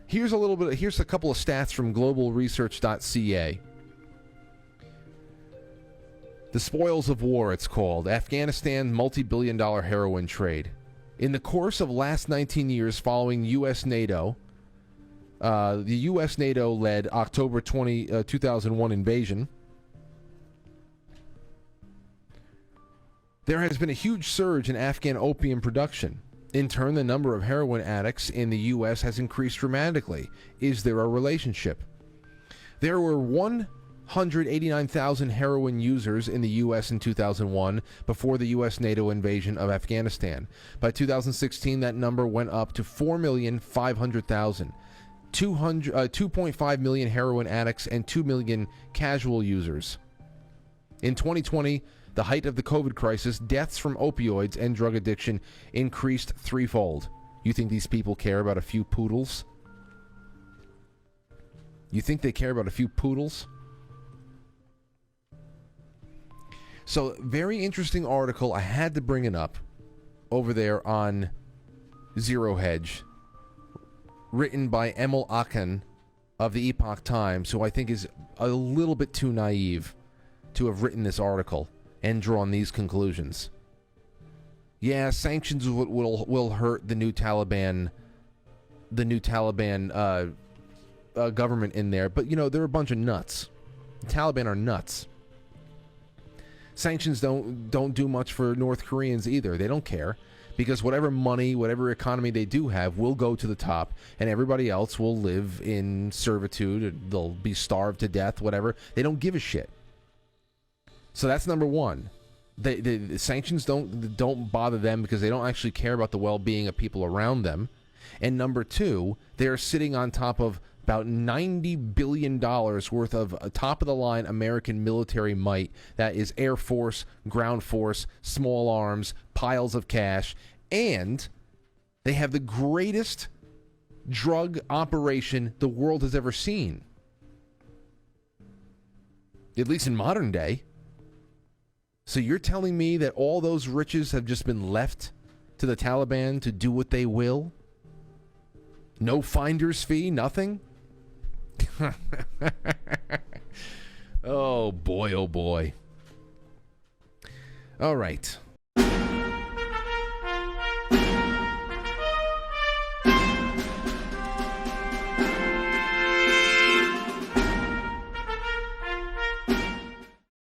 Here's a couple of stats from globalresearch.ca. The spoils of war, it's called. Afghanistan multi-billion-dollar heroin trade. In the course of last 19 years following U.S.-NATO, the U.S.-NATO-led October 2001 invasion, there has been a huge surge in Afghan opium production. In turn, the number of heroin addicts in the U.S. has increased dramatically. Is there a relationship? There were 189,000 heroin users in the U.S. in 2001 before the U.S.-NATO invasion of Afghanistan. By 2016, that number went up to 4,500,000. 2.5 million heroin addicts and 2 million casual users. In 2020, the height of the COVID crisis, deaths from opioids and drug addiction increased threefold. You think these people care about a few poodles? You think they care about a few poodles? So, very interesting article. I had to bring it up over there on Zero Hedge, written by Emil Akin of the Epoch Times, who I think is a little bit too naive to have written this article and drawn these conclusions. Yeah, sanctions will hurt the new Taliban government in there, but they're a bunch of nuts. The Taliban are nuts. Sanctions don't do much for North Koreans either. They don't care, because whatever money, whatever economy they do have will go to the top, and everybody else will live in servitude. They'll be starved to death, whatever. They don't give a shit. So that's number one. The sanctions don't bother them because they don't actually care about the well-being of people around them. And number two, they're sitting on top of about $90 billion worth of top-of-the-line American military might. That is Air Force, ground force, small arms, piles of cash. And they have the greatest drug operation the world has ever seen. At least in modern day. So you're telling me that all those riches have just been left to the Taliban to do what they will? No finder's fee, nothing? Oh boy, oh boy. All right.